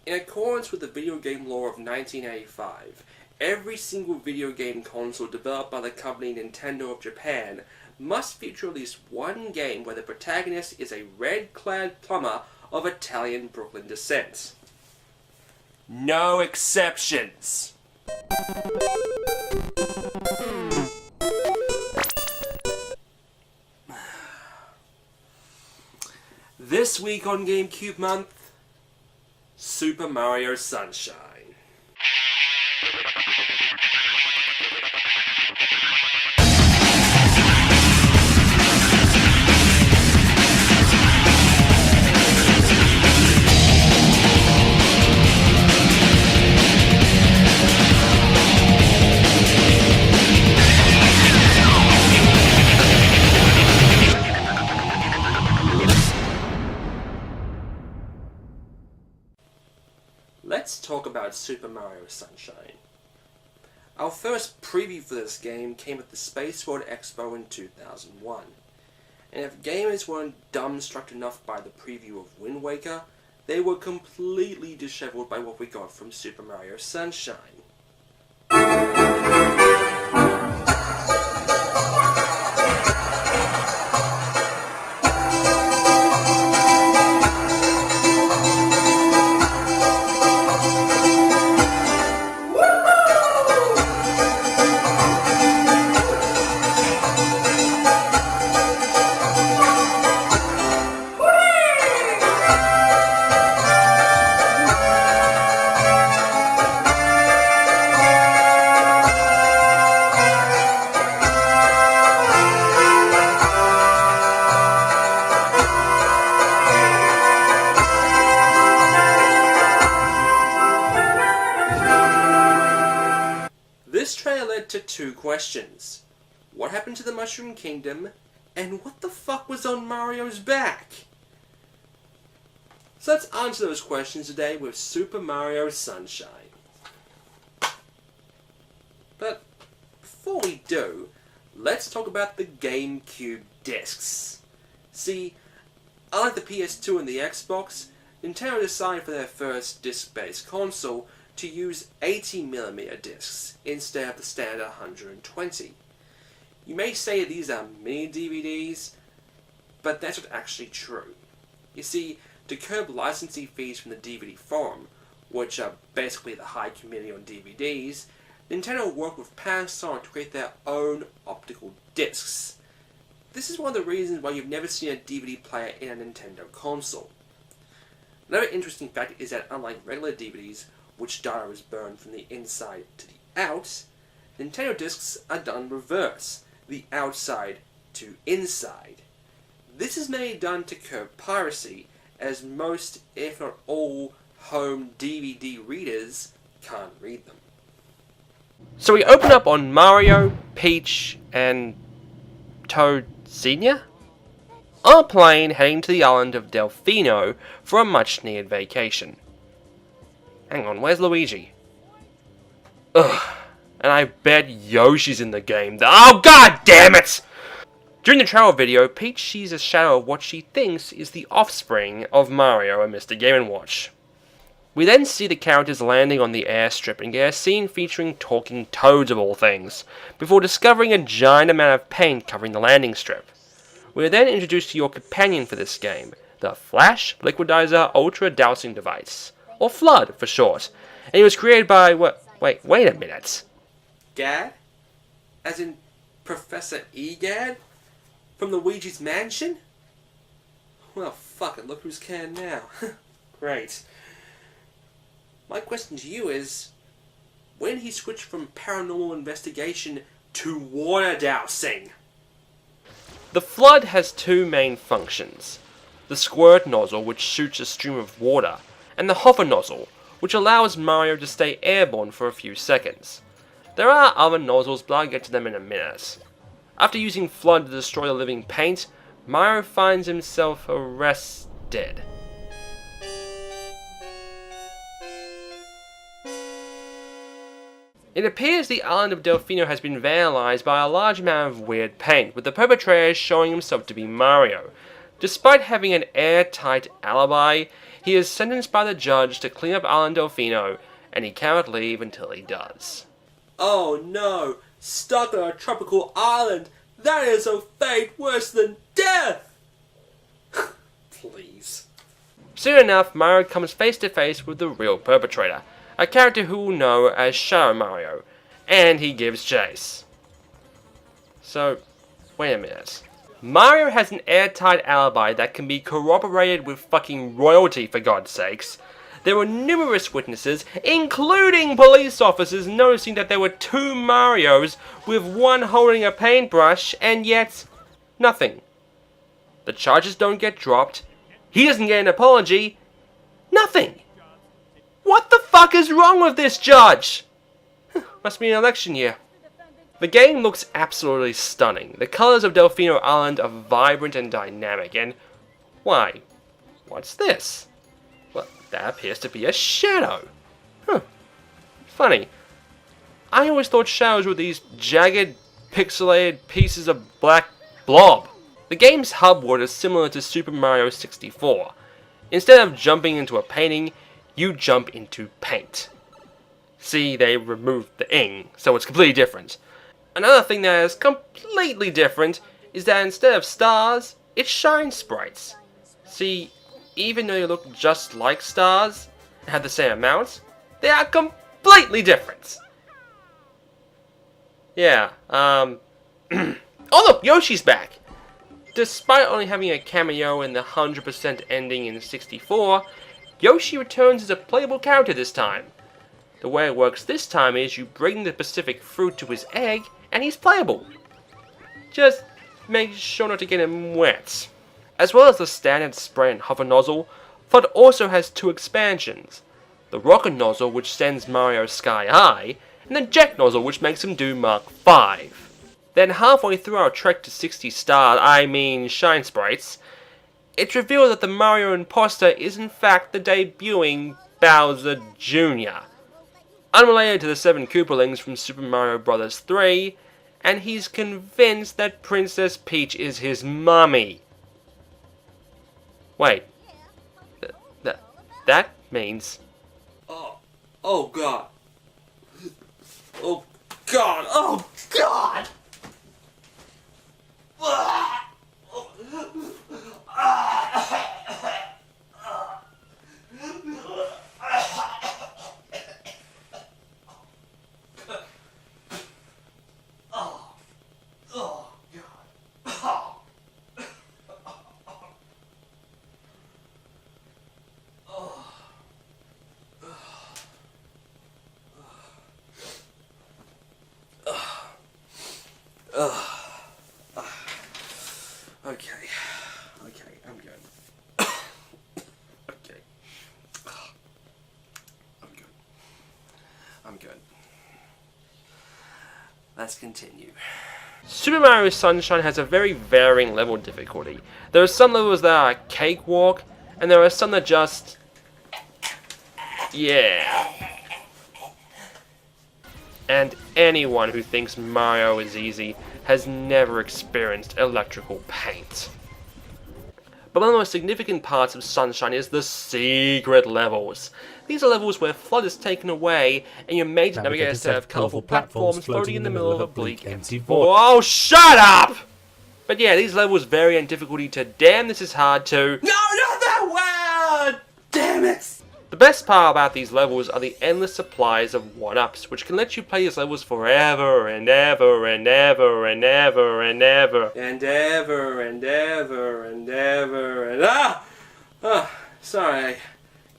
In accordance with the video game law of 1985, every single video game console developed by the company Nintendo of Japan must feature at least one game where the protagonist is a red-clad plumber of Italian Brooklyn descent. No exceptions! This week on Gamecube Month, Super Mario Sunshine. Let's talk about Super Mario Sunshine. Our first preview for this game came at the Space World Expo in 2001. And if gamers weren't dumbstruck enough by the preview of Wind Waker, they were completely disheveled by what we got from Super Mario Sunshine. This trailer led to two questions. What happened to the Mushroom Kingdom? And what the fuck was on Mario's back? So let's answer those questions today with Super Mario Sunshine. But before we do, let's talk about the Gamecube discs. See, unlike the PS2 and the Xbox, Nintendo decided for their first disc-based console to use 80mm discs instead of the standard 120. You may say these are mini DVDs, but that's not actually true. You see, to curb licensing fees from the DVD forum, which are basically the high committee on DVDs, Nintendo worked with Panasonic to create their own optical discs. This is one of the reasons why you've never seen a DVD player in a Nintendo console. Another interesting fact is that unlike regular DVDs, which data is burned from the inside to the out, Nintendo discs are done reverse, the outside to inside. This is mainly done to curb piracy, as most, if not all, home DVD readers can't read them. So we open up on Mario, Peach, and Toad Sr. on a plane heading to the island of Delfino for a much-needed vacation. Hang on, where's Luigi? Ugh, and I bet Yoshi's in the game. Oh, god damn it! During the trailer video, Peach sees a shadow of what she thinks is the offspring of Mario and Mr. Game & Watch. We then see the characters landing on the airstrip and get a scene featuring talking toads of all things, before discovering a giant amount of paint covering the landing strip. We are then introduced to your companion for this game, the Flash Liquidizer Ultra Dousing Device, or FLUDD for short, and it was created by, wait a minute. Gad? As in Professor Egad? From Luigi's Mansion? Well, fuck it, look who's can now. Great. My question to you is, when did he switch from paranormal investigation to water dousing? The FLUDD has two main functions. The squirt nozzle, which shoots a stream of water, and the hover nozzle, which allows Mario to stay airborne for a few seconds. There are other nozzles, but I'll get to them in a minute. After using FLUDD to destroy the living paint, Mario finds himself arrested. It appears the island of Delfino has been vandalized by a large amount of weird paint, with the perpetrator showing himself to be Mario. Despite having an airtight alibi, he is sentenced by the judge to clean up Island Delfino, and he cannot leave until he does. Oh no! Stuck on a tropical island! That is a fate worse than death! Please. Soon enough, Mario comes face to face with the real perpetrator, a character who will know as Shadow Mario, and he gives chase. So, wait a minute. Mario has an airtight alibi that can be corroborated with fucking royalty, for God's sakes. There were numerous witnesses, including police officers, noticing that there were 2 Marios, with one holding a paintbrush, and yet, nothing. The charges don't get dropped, he doesn't get an apology, nothing. What the fuck is wrong with this judge? Must be an election year. The game looks absolutely stunning. The colors of Delfino Island are vibrant and dynamic, and why? What's this? Well, that appears to be a shadow. Funny. I always thought shadows were these jagged, pixelated pieces of black blob. The game's hub world is similar to Super Mario 64. Instead of jumping into a painting, you jump into paint. See, they removed the ing, so it's completely different. Another thing that is completely different is that instead of stars, it's shine sprites. See, even though they look just like stars and have the same amount, they are completely different. Yeah, oh look, Yoshi's back! Despite only having a cameo in the 100% ending in 64, Yoshi returns as a playable character this time. The way it works this time is you bring the Pacific fruit to his egg, and he's playable. Just make sure not to get him wet. As well as the standard spray and hover nozzle, FUD also has 2 expansions. The rocket nozzle, which sends Mario sky high, and the jet nozzle, which makes him do Mach 5. Then halfway through our trek to 60 shine sprites, it's revealed that the Mario imposter is in fact the debuting Bowser Jr., unrelated to the 7 Koopalings from Super Mario Bros. 3, and he's convinced that Princess Peach is his mummy. Wait, that means... Oh god. Oh god, oh god! Okay, I'm good. Okay. I'm good. Let's continue. Super Mario Sunshine has a very varying level of difficulty. There are some levels that are a cakewalk, and there are some that just... yeah. And anyone who thinks Mario is easy has never experienced electrical paint. But one of the most significant parts of Sunshine is the secret levels. These are levels where FLUDD is taken away, and you're made to navigate a set of colourful platforms floating in the middle of a bleak empty void. Oh, shut up! But yeah, these levels vary in difficulty to damn this is hard to... No, not that word! Damn it! The best part about these levels are the endless supplies of 1-ups, which can let you play these levels forever and ever and ever and ever and ever and ever and ever and ever and sorry, I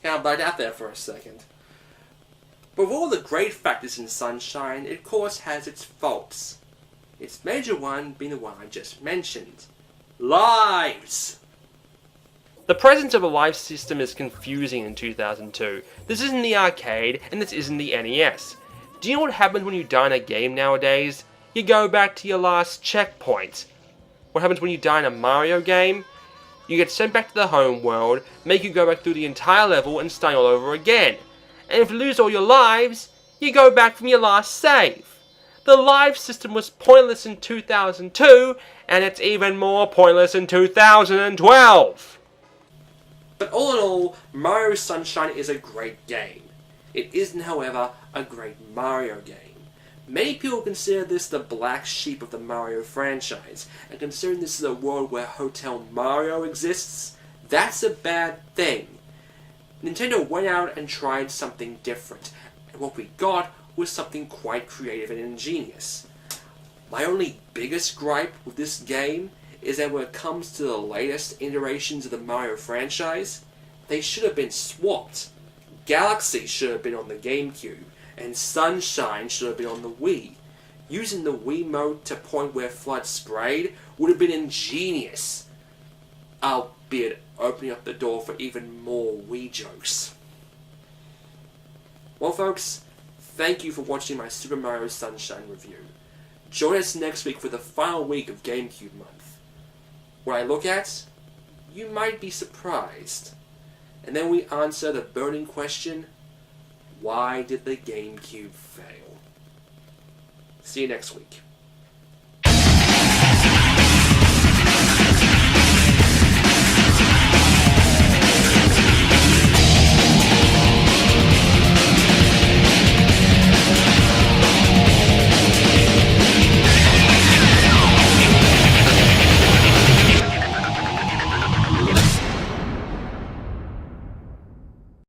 got blacked out there for a second. But with all the great factors in Sunshine, it of course has its faults. Its major one being the one I just mentioned. Lives! The presence of a live system is confusing in 2002. This isn't the arcade, and this isn't the NES. Do you know what happens when you die in a game nowadays? You go back to your last checkpoint. What happens when you die in a Mario game? You get sent back to the home world, make you go back through the entire level and start all over again. And if you lose all your lives, you go back from your last save. The live system was pointless in 2002, and it's even more pointless in 2012. But all in all, Mario Sunshine is a great game. It isn't, however, a great Mario game. Many people consider this the black sheep of the Mario franchise, and considering this is a world where Hotel Mario exists, that's a bad thing. Nintendo went out and tried something different, and what we got was something quite creative and ingenious. My only biggest gripe with this game is that when it comes to the latest iterations of the Mario franchise, they should have been swapped. Galaxy should have been on the Gamecube, and Sunshine should have been on the Wii. Using the Wiimote to point where FLUDD sprayed would have been ingenious, albeit opening up the door for even more Wii jokes. Well folks, thank you for watching my Super Mario Sunshine review. Join us next week for the final week of Gamecube month. What I look at, you might be surprised. And then we answer the burning question, why did the Gamecube fail? See you next week.